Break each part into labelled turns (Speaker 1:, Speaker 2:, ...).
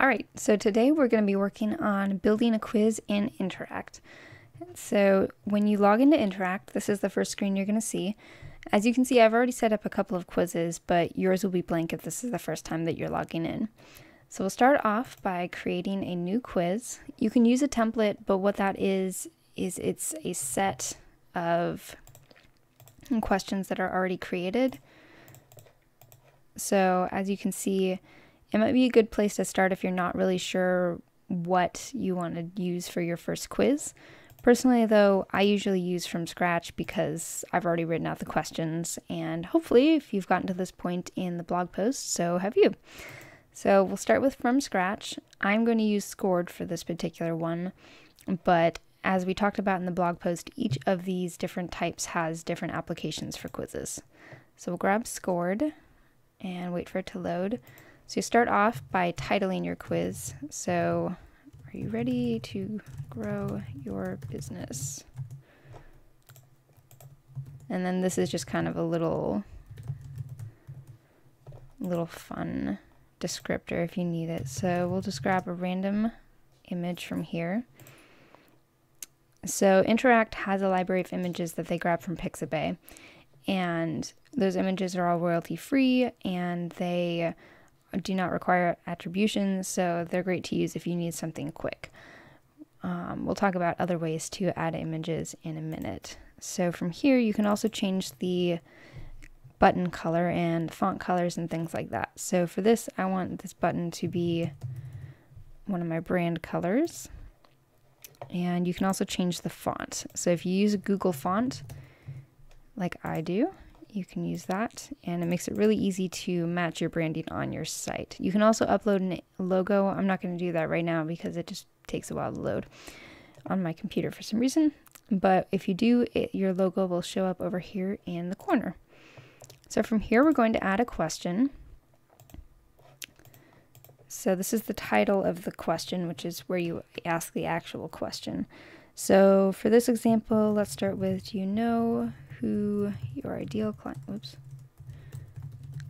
Speaker 1: Alright, so today we're going to be working on building a quiz in Interact. So when you log into Interact, this is the first screen you're going to see. As you can see, I've already set up a couple of quizzes, but yours will be blank if this is the first time that you're logging in. So we'll start off by creating a new quiz. You can use a template, but what that is it's a set of questions that are already created. So as you can see, it might be a good place to start if you're not really sure what you want to use for your first quiz. Personally, though, I usually use from scratch because I've already written out the questions, and hopefully if you've gotten to this point in the blog post, so have you. So we'll start with from scratch. I'm going to use scored for this particular one, but as we talked about in the blog post, each of these different types has different applications for quizzes. So we'll grab scored and wait for it to load. So you start off by titling your quiz. So, are you ready to grow your business? And then this is just kind of a little fun descriptor if you need it. So we'll just grab a random image from here. So Interact has a library of images that they grab from Pixabay, and those images are all royalty free and they do not require attribution, so they're great to use if you need something quick. We'll talk about other ways to add images in a minute. So from here you can also change the button color and font colors and things like that. So for this, I want this button to be one of my brand colors, and you can also change the font. So if you use a Google font like I do, you can use that, and it makes it really easy to match your branding on your site. You can also upload a logo. I'm not going to do that right now because it just takes a while to load on my computer for some reason. But if you do, your logo will show up over here in the corner. So from here, we're going to add a question. So this is the title of the question, which is where you ask the actual question. So for this example, let's start with, do you know who your ideal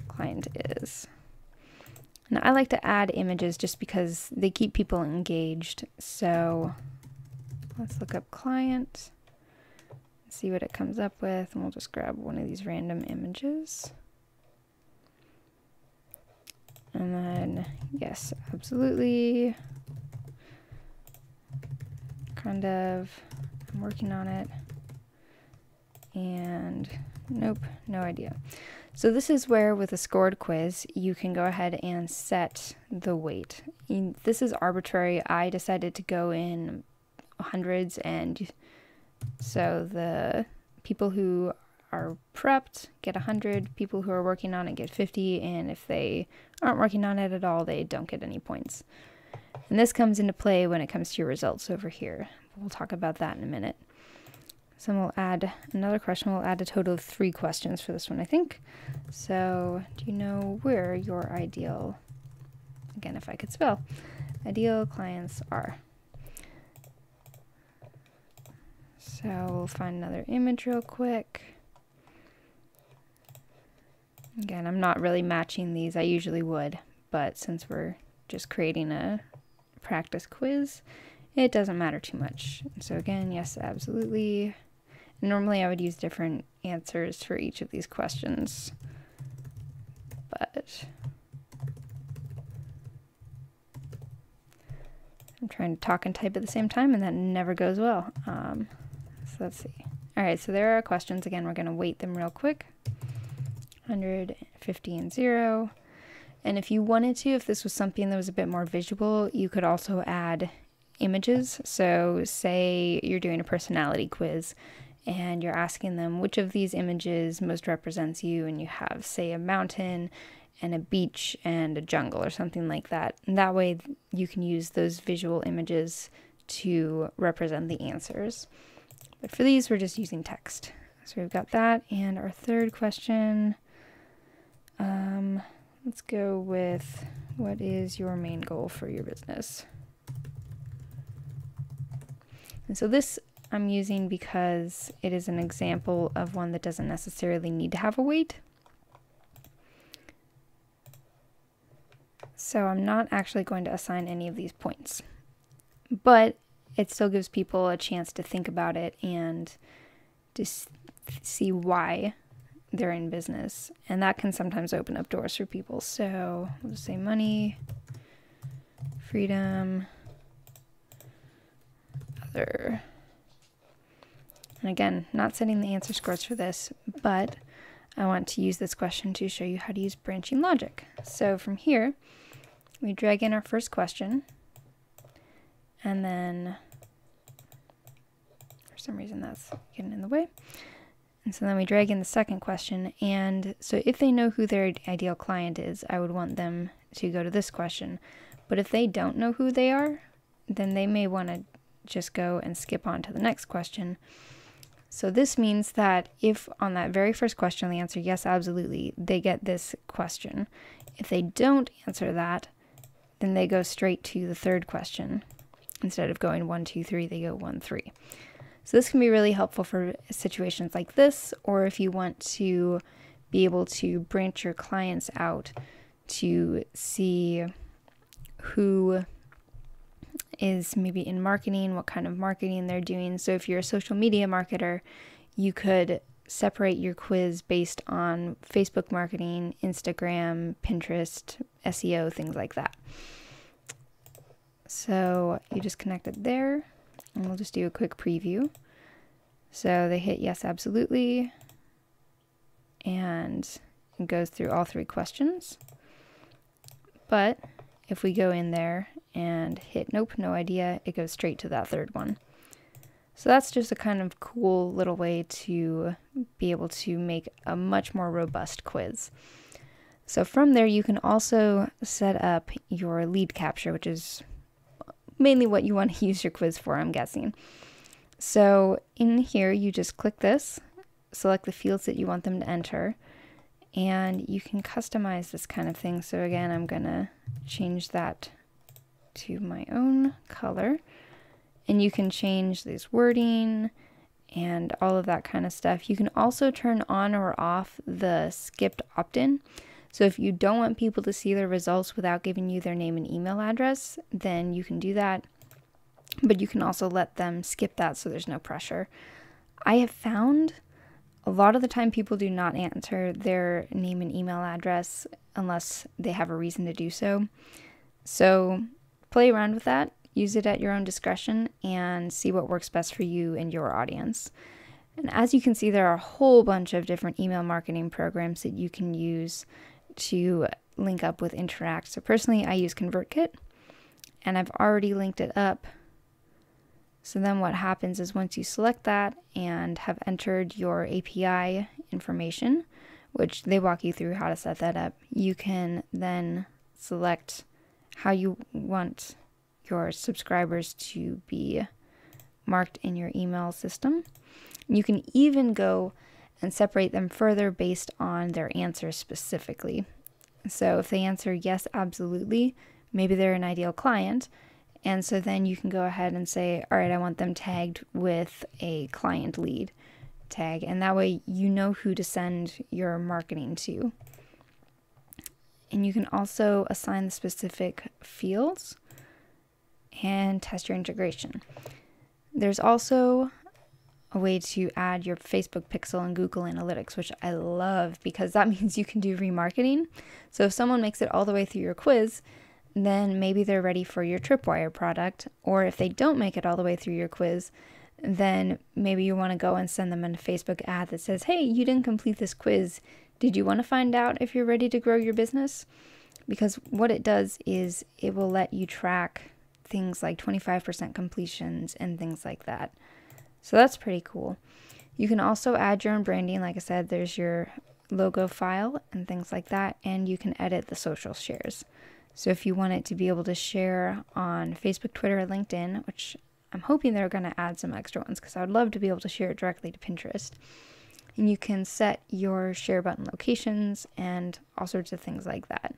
Speaker 1: client is? Now I like to add images just because they keep people engaged. So let's look up client, see what it comes up with, and we'll just grab one of these random images. And then, yes, absolutely. Kind of, I'm working on it. And nope, no idea. So this is where with a scored quiz, you can go ahead and set the weight. This is arbitrary. I decided to go in hundreds, and so the people who are prepped get 100, people who are working on it get 50, and if they aren't working on it at all, they don't get any points. And this comes into play when it comes to your results over here. We'll talk about that in a minute. So we'll add another question. We'll add a total of 3 questions for this one, I think. So, do you know where your ideal, again, if I could spell, ideal clients are? So we'll find another image real quick. Again, I'm not really matching these. I usually would, but since we're just creating a practice quiz, it doesn't matter too much. So again, yes, absolutely. Normally I would use different answers for each of these questions, but I'm trying to talk and type at the same time, and that never goes well. So let's see. All right, so there are questions. Again, we're going to weight them real quick. 100, 50, and 0. And if you wanted to, if this was something that was a bit more visual, you could also add images. So say you're doing a personality quiz and you're asking them which of these images most represents you, and you have, say, a mountain and a beach and a jungle or something like that. And that way you can use those visual images to represent the answers. But for these, we're just using text. So we've got that, and our third question, let's go with, what is your main goal for your business? And so this I'm using because it is an example of one that doesn't necessarily need to have a weight. So I'm not actually going to assign any of these points, but it still gives people a chance to think about it and to see why they're in business. And that can sometimes open up doors for people. So we'll just say money, freedom, other. And again, not setting the answer scores for this, but I want to use this question to show you how to use branching logic. So from here, we drag in our first question, and then for some reason that's getting in the way. And so then we drag in the second question, and so if they know who their ideal client is, I would want them to go to this question. But if they don't know who they are, then they may want to just go and skip on to the next question. So this means that if on that very first question they answer yes, absolutely, they get this question. If they don't answer that, then they go straight to the third question. Instead of going 1, 2, 3, they go 1, 3. So this can be really helpful for situations like this, or if you want to be able to branch your clients out to see who is maybe in marketing, what kind of marketing they're doing. So if you're a social media marketer, you could separate your quiz based on Facebook marketing, Instagram, Pinterest, SEO, things like that. So you just connect it there, and we'll just do a quick preview. So they hit yes, absolutely, and it goes through all 3 questions. But if we go in there and hit nope, no idea, it goes straight to that third one. So that's just a kind of cool little way to be able to make a much more robust quiz. So from there, you can also set up your lead capture, which is mainly what you want to use your quiz for, I'm guessing. So in here, you just click this, select the fields that you want them to enter, and you can customize this kind of thing. So again, I'm going to change that to my own color, and you can change this wording and all of that kind of stuff. You can also turn on or off the skipped opt-in. So if you don't want people to see their results without giving you their name and email address, then you can do that. But you can also let them skip that so there's no pressure. I have found a lot of the time people do not enter their name and email address unless they have a reason to do so. So play around with that, use it at your own discretion, and see what works best for you and your audience. And as you can see, there are a whole bunch of different email marketing programs that you can use to link up with Interact. So personally, I use ConvertKit, and I've already linked it up. So then what happens is once you select that and have entered your API information, which they walk you through how to set that up, you can then select how you want your subscribers to be marked in your email system. You can even go and separate them further based on their answers specifically. So if they answer yes, absolutely, maybe they're an ideal client. And so then you can go ahead and say, all right, I want them tagged with a client lead tag. And that way you know who to send your marketing to. And you can also assign the specific fields and test your integration. There's also a way to add your Facebook pixel and Google Analytics, which I love because that means you can do remarketing. So if someone makes it all the way through your quiz, then maybe they're ready for your Tripwire product. Or if they don't make it all the way through your quiz, then maybe you want to go and send them a Facebook ad that says, hey, you didn't complete this quiz. Did you want to find out if you're ready to grow your business? Because what it does is it will let you track things like 25% completions and things like that. So that's pretty cool. You can also add your own branding. Like I said, there's your logo file and things like that, and you can edit the social shares. So if you want it to be able to share on Facebook, Twitter, or LinkedIn, which I'm hoping they're going to add some extra ones because I would love to be able to share it directly to Pinterest. And you can set your share button locations and all sorts of things like that.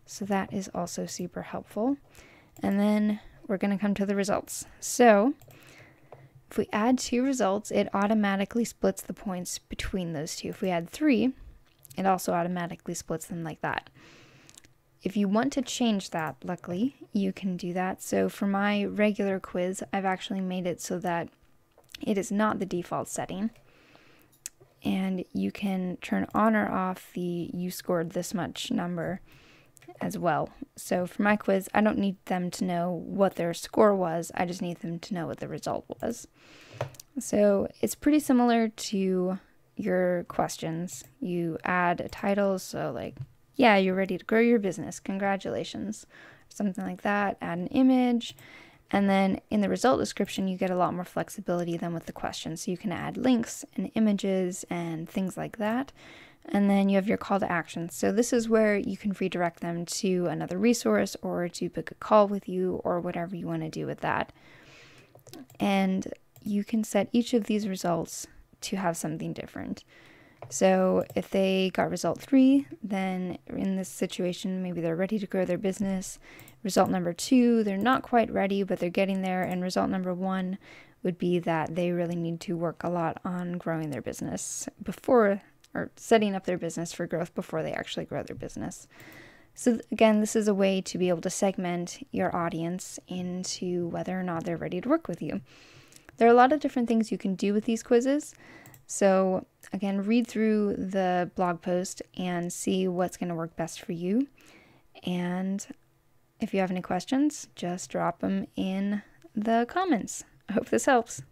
Speaker 1: So that is also super helpful. And then we're going to come to the results. So if we add 2 results, it automatically splits the points between those two. If we add 3, it also automatically splits them like that. if you want to change that, luckily, you can do that. So for my regular quiz, I've actually made it so that it is not the default setting. And you can turn on or off the you scored this much number as well. So for my quiz, I don't need them to know what their score was. I just need them to know what the result was. So it's pretty similar to your questions. You add a title, so like, yeah, you're ready to grow your business. Congratulations. Something like that. Add an image. And then in the result description, you get a lot more flexibility than with the questions. So you can add links and images and things like that. And then you have your call to action. So this is where you can redirect them to another resource or to book a call with you or whatever you want to do with that. And you can set each of these results to have something different. So if they got result 3, then in this situation, maybe they're ready to grow their business. Result number 2, they're not quite ready, but they're getting there. And result number 1 would be that they really need to work a lot on growing their business before, or setting up their business for growth before they actually grow their business. So again, this is a way to be able to segment your audience into whether or not they're ready to work with you. There are a lot of different things you can do with these quizzes. So again, read through the blog post and see what's going to work best for you. And if you have any questions, just drop them in the comments. I hope this helps.